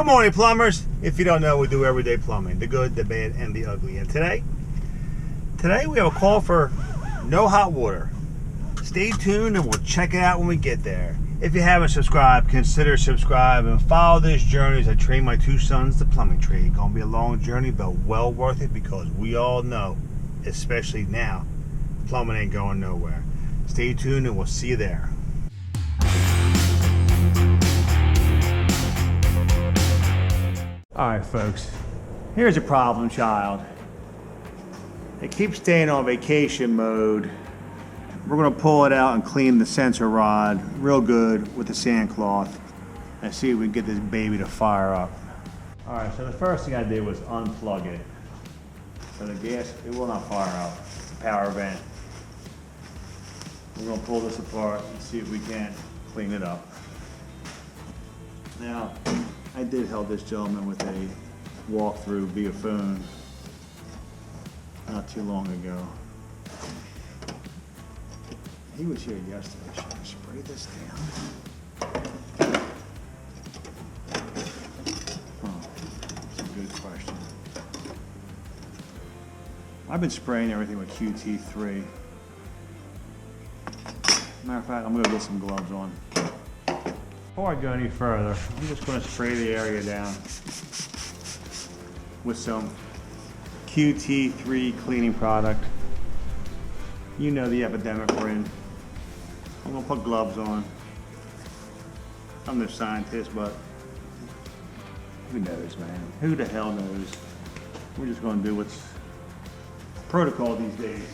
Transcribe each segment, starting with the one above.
Good morning, plumbers. If you don't know, we do everyday plumbing, the good, the bad, and the ugly. And today we have a call for no hot water. Stay tuned and we'll check it out when we get there. If you haven't subscribed, consider subscribe and follow this journey as I train my two sons the plumbing trade. Gonna be a long journey, but well worth it because we all know, especially now, plumbing ain't going nowhere. Stay tuned and we'll see you there. Alright folks, here's a problem child. They keep staying on vacation mode. We're going to pull it out and clean the sensor rod real good with the sand cloth and see if we can get this baby to fire up. Alright, so the first thing I did was unplug it. So the gas, it will not fire up. It's a power vent. We're going to pull this apart and see if we can clean it up. Now, I did help this gentleman with a walkthrough via phone not too long ago. He was here yesterday. Should I spray this down? Oh, that's a good question. I've been spraying everything with QT3. Matter of fact, I'm going to get some gloves on. Before I go any further, I'm just going to spray the area down with some QT3 cleaning product. You know the epidemic we're in. I'm going to put gloves on. I'm no scientist, but who knows, man? Who the hell knows? We're just going to do what's protocol these days.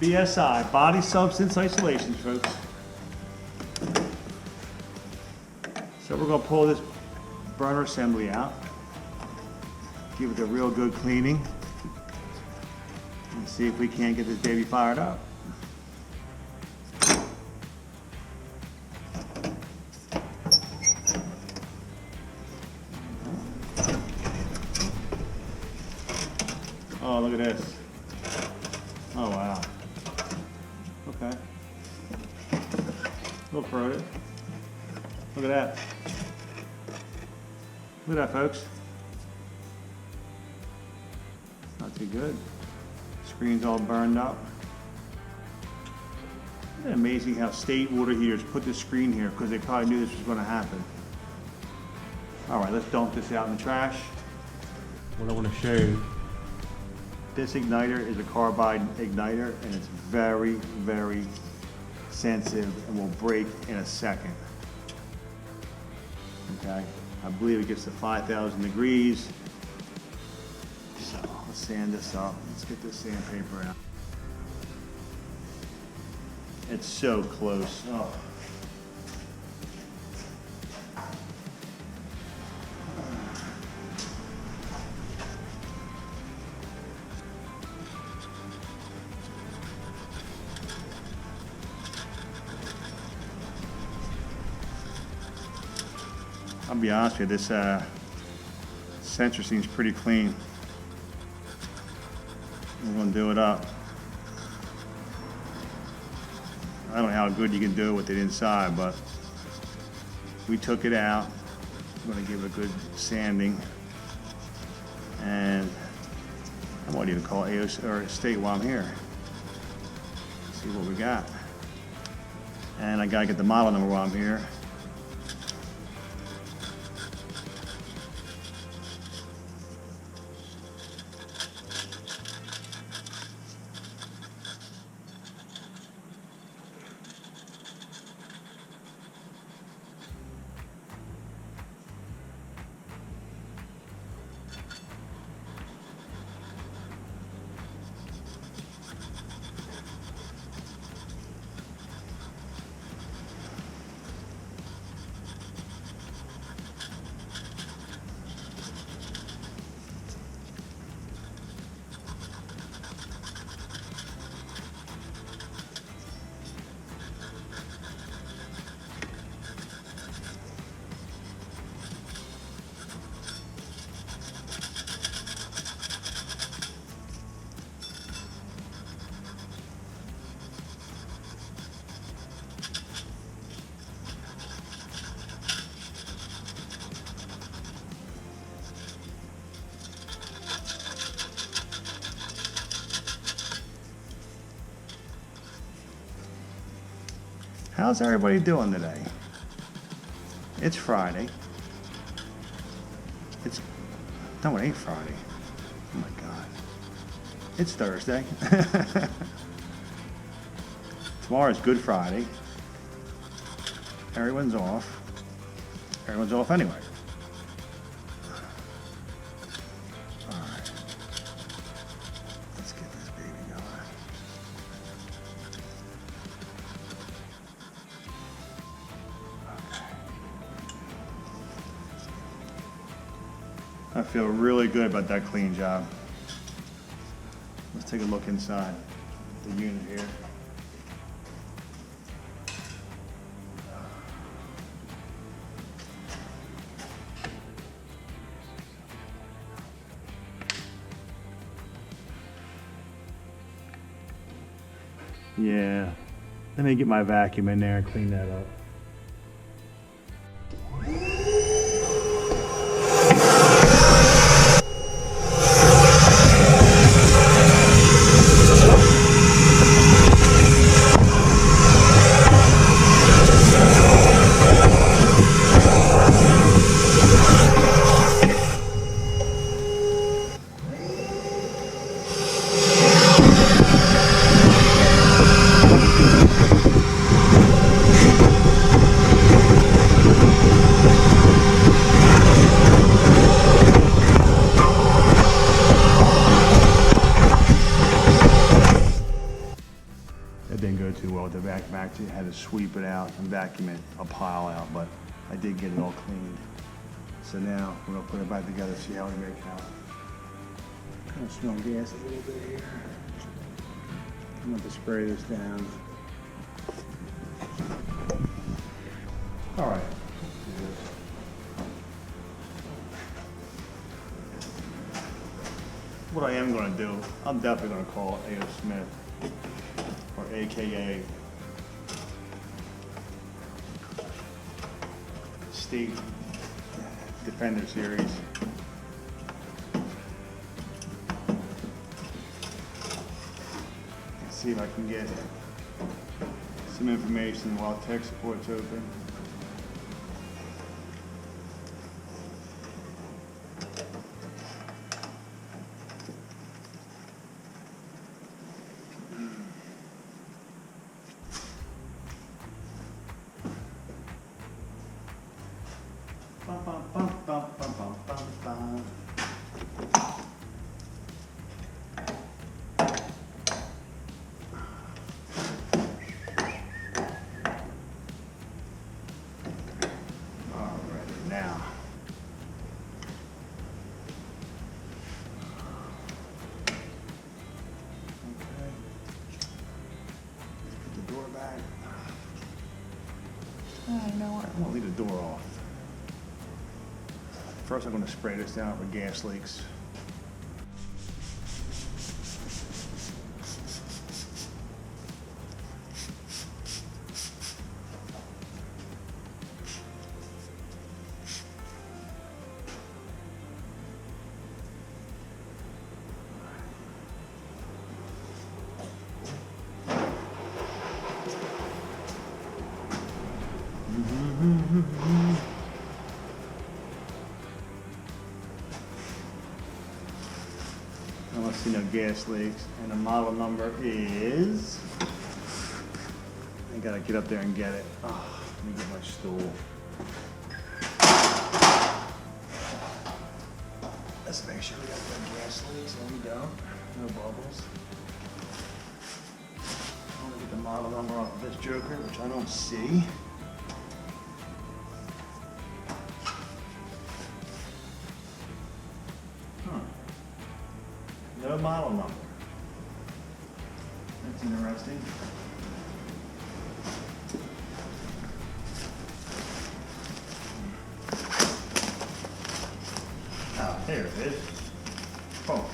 BSI, body substance isolation, folks. So we're going to pull this burner assembly out, give it a real good cleaning, and see if we can't get this baby fired up. Oh, look at this. Oh, wow. Okay. We'll throw it. Look at that. Look at that, folks. Not too good. Screen's all burned up. Isn't it amazing how state water heaters put this screen here because they probably knew this was going to happen. All right, let's dump this out in the trash. What I want to show you, this igniter is a carbide igniter and it's very, very sensitive and will break in a second. Okay, I believe it gets to 5,000 degrees. So let's sand this up. Let's get this sandpaper out. It's so close. Oh. I'll be honest with you, this sensor seems pretty clean. We're going to do it up. I don't know how good you can do it with it inside, but we took it out. I'm going to give it a good sanding. And I might even call AOC or State while I'm here. See what we got. And I got to get the model number while I'm here. How's everybody doing today? It's Friday. No, it ain't Friday. Oh my God. It's Thursday. Tomorrow's Good Friday. Everyone's off. Everyone's off anyway. All right. Let's get this baby going. I feel really good about that clean job. Let's take a look inside the unit here. Yeah, let me get my vacuum in there and clean that up. It didn't go too well with the vacuum. Actually, I had to sweep it out and vacuum it, a pile out, but I did get it all cleaned. So now we're gonna put it back together, see how we make out. Kind of smell gas a little bit here. I'm going to spray this down. All right. What I am going to do, I'm definitely going to call A.O. Smith, or AKA State Defender Series. Let's see if I can get some information while tech support's open. Now, okay, let's put the door back. You know what? I'm gonna leave the door off. First, I'm gonna spray this down with gas leaks. I don't see no gas leaks, and the model number is. I gotta get up there and get it. Oh, let me get my stool. Let's make sure we got no gas leaks, and we don't. No bubbles. I'm gonna get the model number off of this joker, which I don't see. No model number. That's interesting. Oh, there it is. Oh.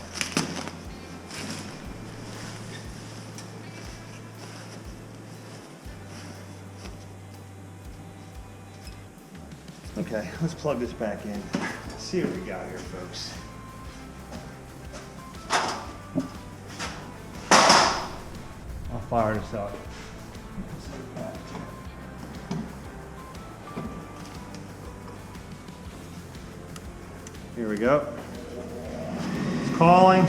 Okay, let's plug this back in. See what we got here, folks. I'll fire this up. Here we go. It's calling.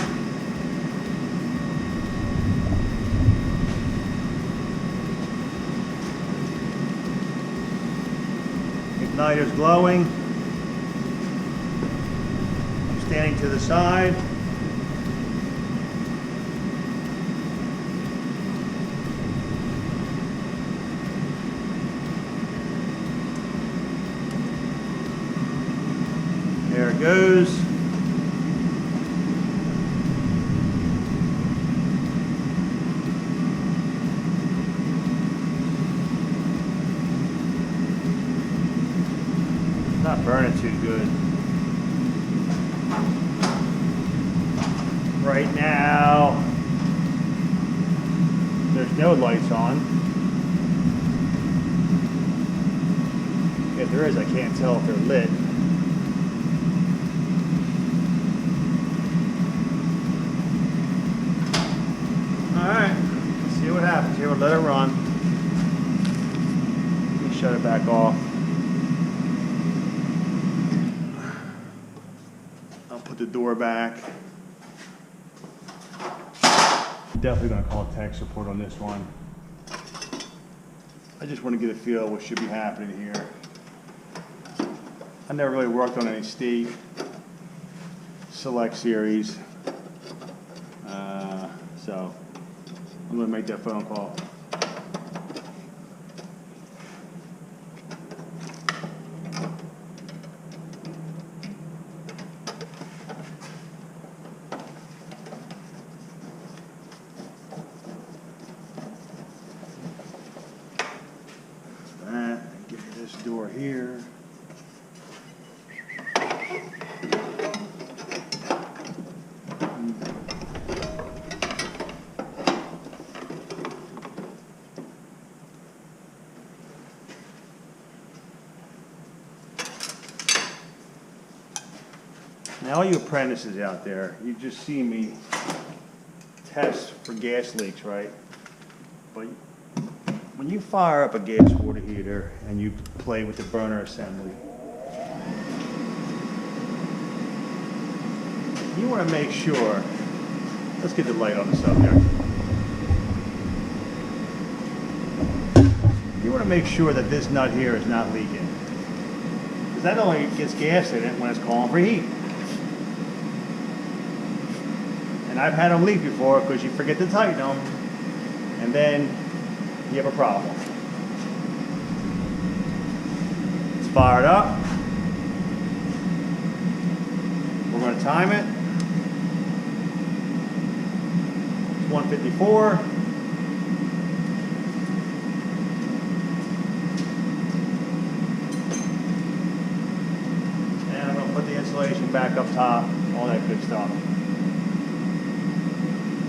Igniter's glowing. I'm standing to the side. There it goes. Not burning too good. Right now, there's no lights on. If there is, I can't tell if they're lit. Alright, let's see what happens here. We'll let it run. Let me shut it back off. I'll put the door back. Definitely going to call tech support on this one. I just want to get a feel of what should be happening here. I never really worked on any State Select series. So I'm going to make that phone call. Get this door here. Now, all you apprentices out there, you just see me test for gas leaks, right? But when you fire up a gas water heater and you play with the burner assembly, you want to make sure, let's get the light on the subject. You want to make sure that this nut here is not leaking. Because that only gets gas in it when it's calling for heat. And I've had them leak before because you forget to tighten them, and then you have a problem. It's fired up. We're going to time it. It's 154. And I'm going to put the insulation back up top, all that good stuff.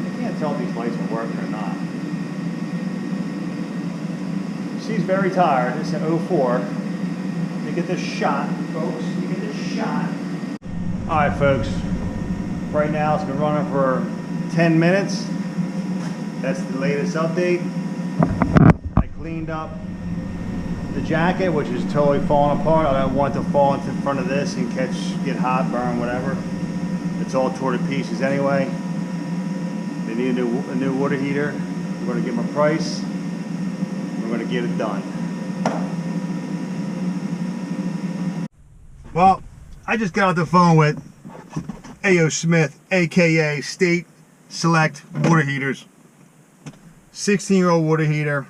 I can't tell if these lights are working or not. She's very tired. It's an 04. You get this shot, folks. You get this shot. Alright, folks. Right now it's been running for 10 minutes. That's the latest update. I cleaned up the jacket, which is totally falling apart. I don't want it to fall into front of this and get hot, burn, whatever. It's all torn to pieces anyway. They need a new water heater. We're going to give them a price. We're going to get it done. Well, I just got off the phone with A.O. Smith, aka State Select Water Heaters. 16-year-old water heater.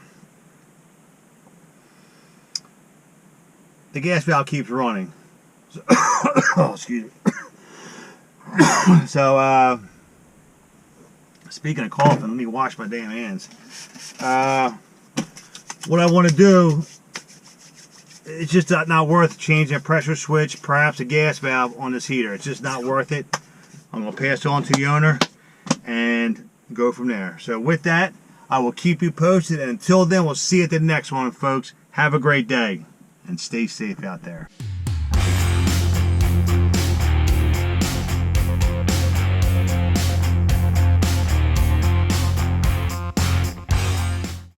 The gas valve keeps running. So, oh, excuse me. So, speaking of coughing, let me wash my damn hands. What I want to do, it's just not worth changing a pressure switch, perhaps a gas valve on this heater. It's just not worth it. I'm going to pass it on to the owner and go from there. So with that, I will keep you posted. And until then, we'll see you at the next one, folks. Have a great day and stay safe out there.